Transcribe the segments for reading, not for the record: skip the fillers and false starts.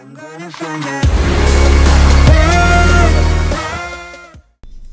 Hey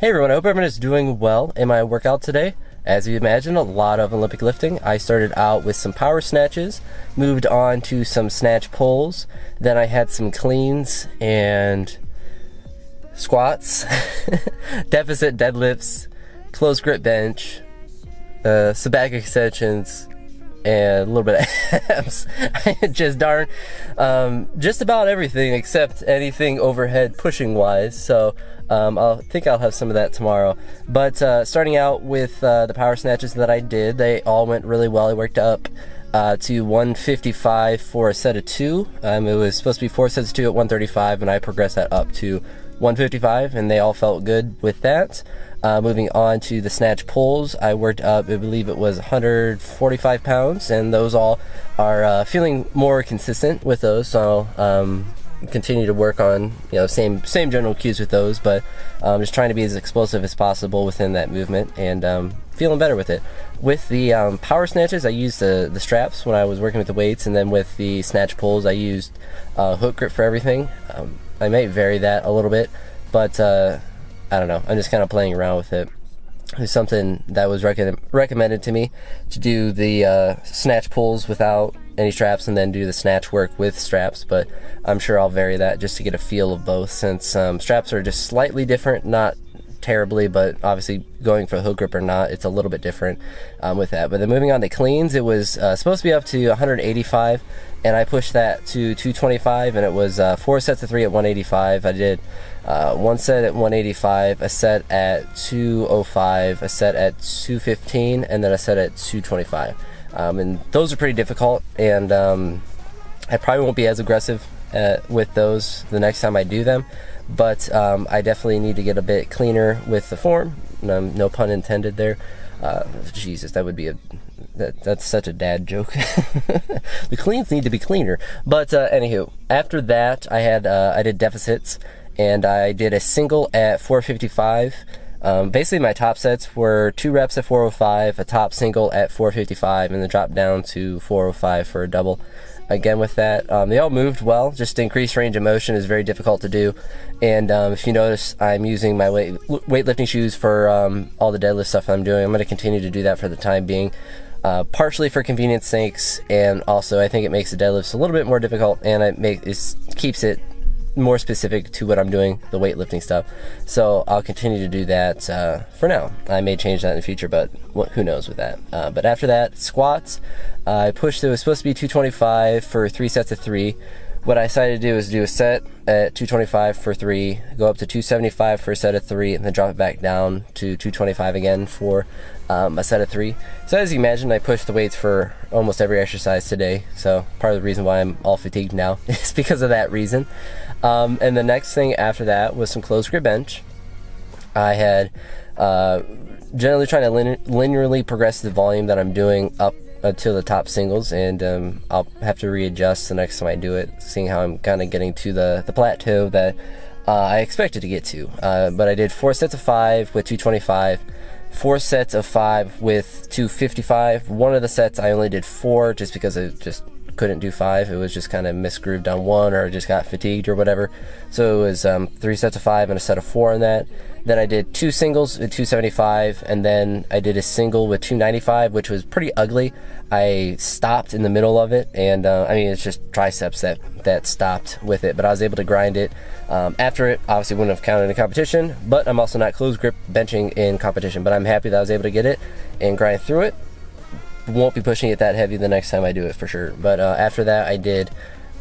everyone, I hope everyone is doing well in my workout today. As you imagine, a lot of Olympic lifting. I started out with some power snatches, moved on to some snatch pulls, then I had some cleans and squats, deficit deadlifts, close grip bench, some back extensions, and a little bit of abs. Just about everything except anything overhead pushing wise. So I think I'll have some of that tomorrow. But starting out with the power snatches that I did, they all went really well. I worked up to 155 for a set of 2. It was supposed to be 4 sets of 2 at 135, and I progressed that up to 155, and they all felt good with that. Moving on to the snatch pulls, I worked up, I believe it was 145 pounds, and those all are feeling more consistent with those. So continue to work on, you know, same general cues with those, but just trying to be as explosive as possible within that movement, and feeling better with it. With the power snatches, I used the straps when I was working with the weights, and then with the snatch pulls, I used hook grip for everything. I may vary that a little bit, but I don't know, I'm just kind of playing around with it. It's something that was recommended to me to do the snatch pulls without any straps and then do the snatch work with straps, but I'm sure I'll vary that just to get a feel of both, since straps are just slightly different, not terribly, but obviously going for the hook grip or not, it's a little bit different with that. But then moving on to cleans, it was supposed to be up to 185, and I pushed that to 225, and it was 4 sets of 3 at 185. I did 1 set at 185, a set at 205, a set at 215, and then a set at 225. And those are pretty difficult, and I probably won't be as aggressive with those the next time I do them, but I definitely need to get a bit cleaner with the form. No pun intended there. Jesus, that would be that's such a dad joke. The cleans need to be cleaner. But anywho, after that I did deficits, and I did a single at 455. Basically my top sets were 2 reps at 405, a top single at 455, and then dropped down to 405 for a double. Again with that, they all moved well. Just increased range of motion is very difficult to do, and if you notice, I'm using my weightlifting shoes for all the deadlift stuff I'm doing. I'm going to continue to do that for the time being, partially for convenience sakes, and also I think it makes the deadlifts a little bit more difficult, and it keeps it more specific to what I'm doing, the weightlifting stuff. So I'll continue to do that for now. I may change that in the future, but who knows with that. But after that, squats, I pushed. It was supposed to be 225 for 3 sets of 3. What I decided to do is do a set at 225 for 3, go up to 275 for a set of 3, and then drop it back down to 225 again for a set of 3. So as you imagine, I pushed the weights for almost every exercise today. So part of the reason why I'm all fatigued now is because of that reason. And the next thing after that was some close grip bench. I had generally trying to linearly progress the volume that I'm doing up to the top singles, and I'll have to readjust the next time I do it, seeing how I'm kind of getting to the plateau that I expected to get to. But I did 4 sets of 5 with 225, 4 sets of 5 with 255. One of the sets I only did 4 just because I just couldn't do 5. It was just kind of misgrooved on 1, or just got fatigued or whatever. So it was 3 sets of 5 and a set of 4 in that. Then I did 2 singles with 275, and then I did a single with 295, which was pretty ugly. I stopped in the middle of it, and I mean, it's just triceps that stopped with it, but I was able to grind it. After it, obviously wouldn't have counted in competition, but I'm also not closed grip benching in competition, but I'm happy that I was able to get it and grind through it. Won't be pushing it that heavy the next time I do it for sure. But after that, I did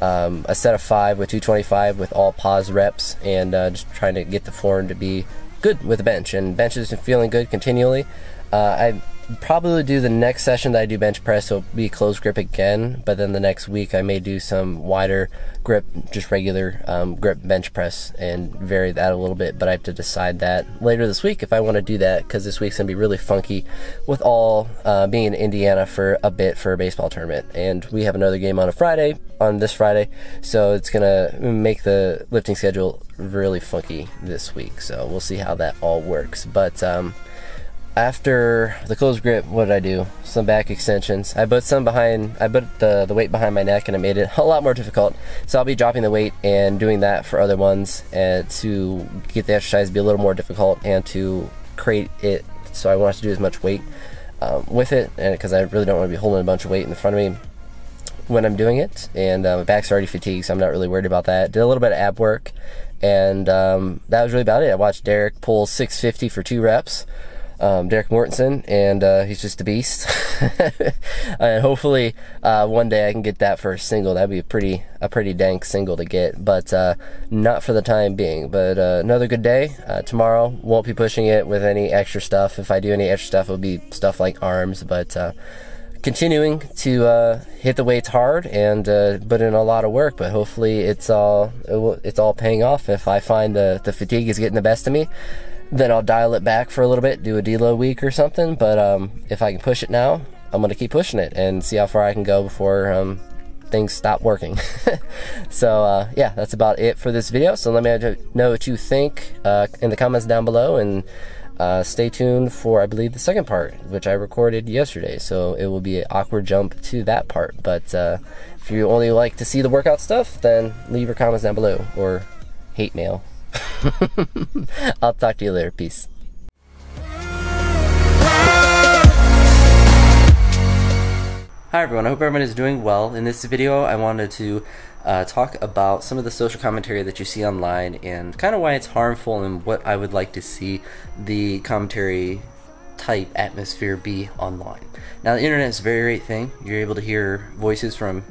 a set of 5 with 225 with all pause reps, and just trying to get the form to be good with the bench, and bench is feeling good continually. I probably do the next session that I do bench press, so it'll be closed grip again, but then the next week I may do some wider grip, just regular grip bench press, and vary that a little bit. But I have to decide that later this week if I want to do that, because this week's gonna be really funky with all being in Indiana for a bit for a baseball tournament, and we have another game on this Friday, so it's gonna make the lifting schedule really funky this week. So we'll see how that all works. But after the close grip, what did I do? Some back extensions. I put the weight behind my neck, and it made it a lot more difficult. So I'll be dropping the weight and doing that for other ones, and to get the exercise to be a little more difficult and to create it so I won't have to do as much weight with it, and because I really don't want to be holding a bunch of weight in front of me when I'm doing it. And my back's already fatigued, so I'm not really worried about that. Did a little bit of ab work, and that was really about it. I watched Derek pull 650 for 2 reps. Derek Mortensen, and he's just a beast. And hopefully one day I can get that for a single. That'd be a pretty dank single to get, but not for the time being. But another good day. Tomorrow won't be pushing it with any extra stuff. If I do any extra stuff, it'll be stuff like arms, but continuing to hit the weights hard and put in a lot of work. But hopefully it's all paying off. If I find the fatigue is getting the best of me, then I'll dial it back for a little bit, do a deload week or something. But if I can push it now, I'm going to keep pushing it and see how far I can go before things stop working. So yeah, that's about it for this video. So let me know what you think in the comments down below, and stay tuned for, I believe, the second part, which I recorded yesterday. So it will be an awkward jump to that part. But if you only like to see the workout stuff, then leave your comments down below, or hate mail. I'll talk to you later. Peace. Hi everyone, I hope everyone is doing well. In this video I wanted to talk about some of the social commentary that you see online, and kind of why it's harmful, and what I would like to see the commentary type atmosphere be online. Now, the internet is a very great thing. You're able to hear voices from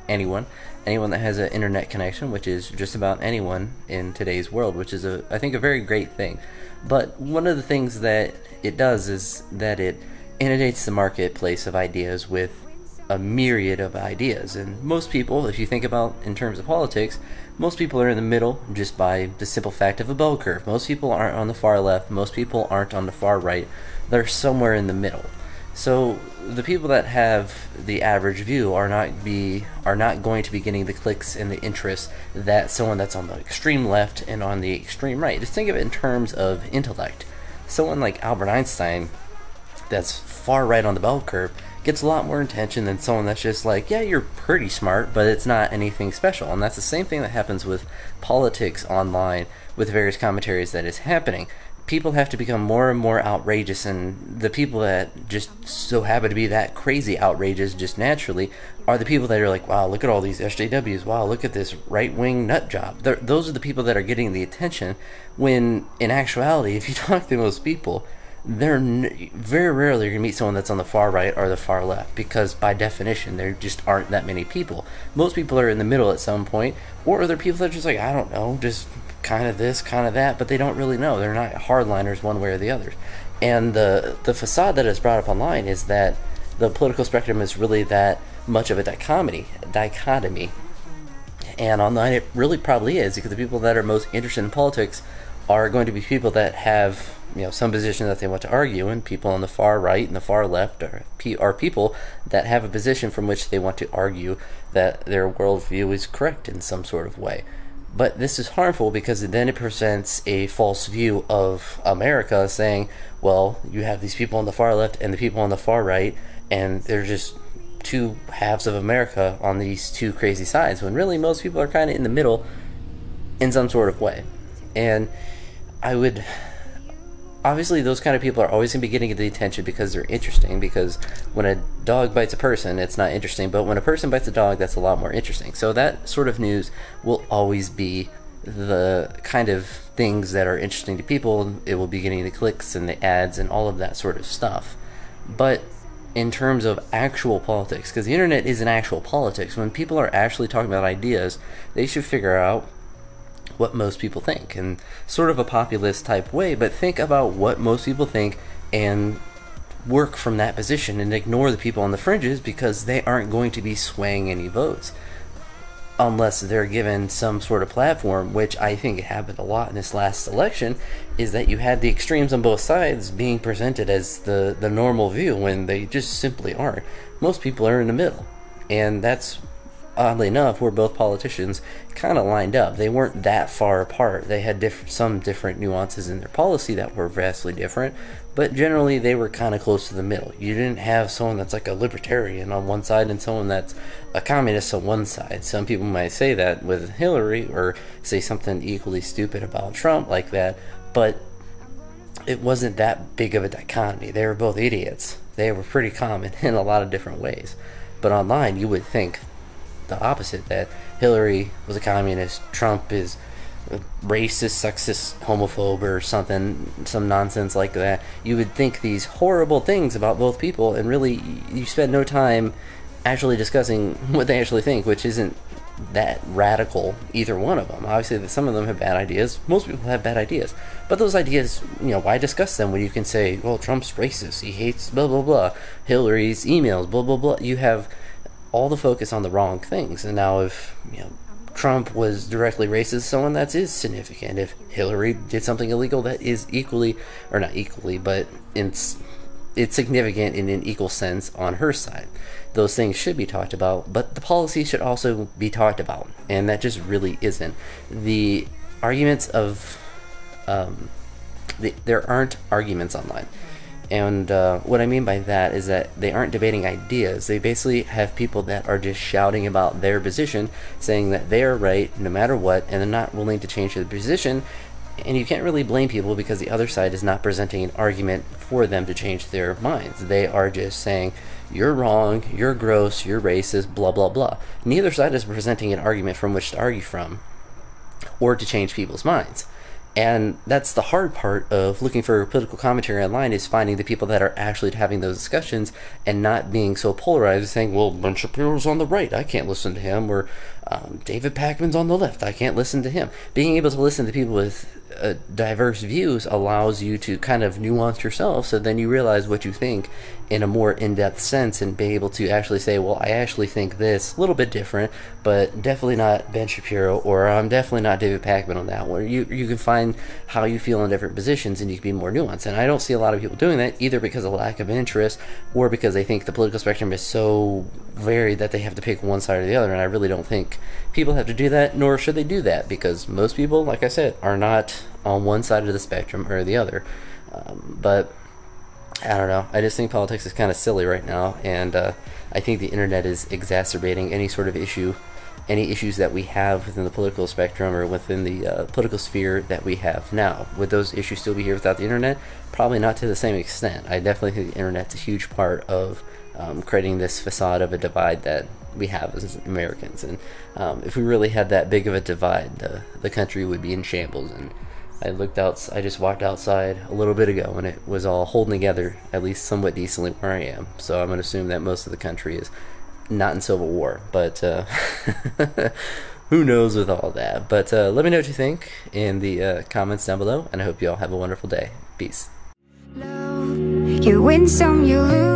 anyone that has an internet connection, which is just about anyone in today's world, which is I think a very great thing. But one of the things that it does is that it inundates the marketplace of ideas with a myriad of ideas. And most people, if you think about in terms of politics, most people are in the middle just by the simple fact of a bell curve. Most people aren't on the far left, most people aren't on the far right, they're somewhere in the middle. So the people that have the average view are not going to be getting the clicks and the interest that someone that's on the extreme left and on the extreme right. Just think of it in terms of intellect. Someone like Albert Einstein, that's far right on the bell curve, gets a lot more attention than someone that's just like, yeah, you're pretty smart, but it's not anything special. And that's the same thing that happens with politics online, with various commentaries that is happening. People have to become more and more outrageous, and the people that just so happen to be that crazy outrageous just naturally are the people that are like, wow, look at all these SJWs, wow, look at this right-wing nut job. Those are the people that are getting the attention, when in actuality, if you talk to most people, they're very rarely going to meet someone that's on the far right or the far left, because by definition there just aren't that many people. Most people are in the middle at some point, or they're people that are just like, I don't know, just kind of this, kind of that, but they don't really know. They're not hardliners one way or the other. And the facade that is brought up online is that the political spectrum is really that much of a dichotomy. And online it really probably is, because the people that are most interested in politics are going to be people that have, you know, some position that they want to argue, and people on the far right and the far left are people that have a position from which they want to argue that their worldview is correct in some sort of way. But this is harmful because then it presents a false view of America, saying, well, you have these people on the far left and the people on the far right, and they're just two halves of America on these two crazy sides, when really most people are kind of in the middle in some sort of way. And obviously those kind of people are always going to be getting the attention because they're interesting, because when a dog bites a person, it's not interesting, but when a person bites a dog, that's a lot more interesting. So that sort of news will always be the kind of things that are interesting to people. It will be getting the clicks and the ads and all of that sort of stuff. But in terms of actual politics, because the internet is an actual politics, when people are actually talking about ideas, they should figure out what most people think, in sort of a populist type way, but think about what most people think and work from that position, and ignore the people on the fringes, because they aren't going to be swaying any votes unless they're given some sort of platform, which I think happened a lot in this last election, is that you had the extremes on both sides being presented as the normal view, when they just simply aren't. Most people are in the middle, and that's oddly enough, were both politicians kind of lined up. They weren't that far apart. They had some different nuances in their policy that were vastly different, but generally they were kind of close to the middle. You didn't have someone that's like a libertarian on one side and someone that's a communist on one side. Some people might say that with Hillary, or say something equally stupid about Trump like that, but it wasn't that big of a dichotomy. They were both idiots. They were pretty common in a lot of different ways. But online, you would think the opposite, that Hillary was a communist, Trump is a racist, sexist, homophobe, or something, some nonsense like that. You would think these horrible things about both people, and really you spend no time actually discussing what they actually think, which isn't that radical, either one of them. Obviously, some of them have bad ideas. Most people have bad ideas. But those ideas, why discuss them when you can say, well, Trump's racist, he hates blah, blah, blah, Hillary's emails, blah, blah, blah. You have all the focus on the wrong things. And now if, Trump was directly racist, someone that is significant. If Hillary did something illegal, that is equally, or not equally, but it's significant in an equal sense on her side. Those things should be talked about, but the policy should also be talked about, and that just really isn't. The arguments of there aren't arguments online, and what I mean by that is that they aren't debating ideas. They basically have people that are just shouting about their position, saying that they are right no matter what, and they're not willing to change their position. And you can't really blame people, because the other side is not presenting an argument for them to change their minds. They are just saying, you're wrong, you're gross, you're racist, blah, blah, blah. Neither side is presenting an argument from which to argue from or to change people's minds. And that's the hard part of looking for political commentary online, is finding the people that are actually having those discussions and not being so polarized, saying, well, Ben Shapiro's on the right, I can't listen to him, or David Pakman's on the left, I can't listen to him. Being able to listen to people with diverse views allows you to kind of nuance yourself, so then you realize what you think in a more in-depth sense, and be able to actually say, well, I actually think this a little bit different, but definitely not Ben Shapiro, or I'm definitely not David Pakman on that one. You can find how you feel in different positions, and you can be more nuanced. And I don't see a lot of people doing that, either because of lack of interest, or because they think the political spectrum is so varied that they have to pick one side or the other. And I really don't think people have to do that, nor should they do that, because most people, like I said, are not on one side of the spectrum or the other. But I don't know. I just think politics is kind of silly right now, and I think the internet is exacerbating any sort of issue, any issues that we have within the political spectrum or within the political sphere that we have now. Would those issues still be here without the internet? Probably not to the same extent. I definitely think the internet's a huge part of creating this facade of a divide that we have as Americans. And if we really had that big of a divide, the country would be in shambles. And I just walked outside a little bit ago, and it was all holding together, at least somewhat decently where I am. So I'm going to assume that most of the country is not in civil war, but who knows with all that. But let me know what you think in the comments down below, and I hope you all have a wonderful day. Peace. You win some, you lose.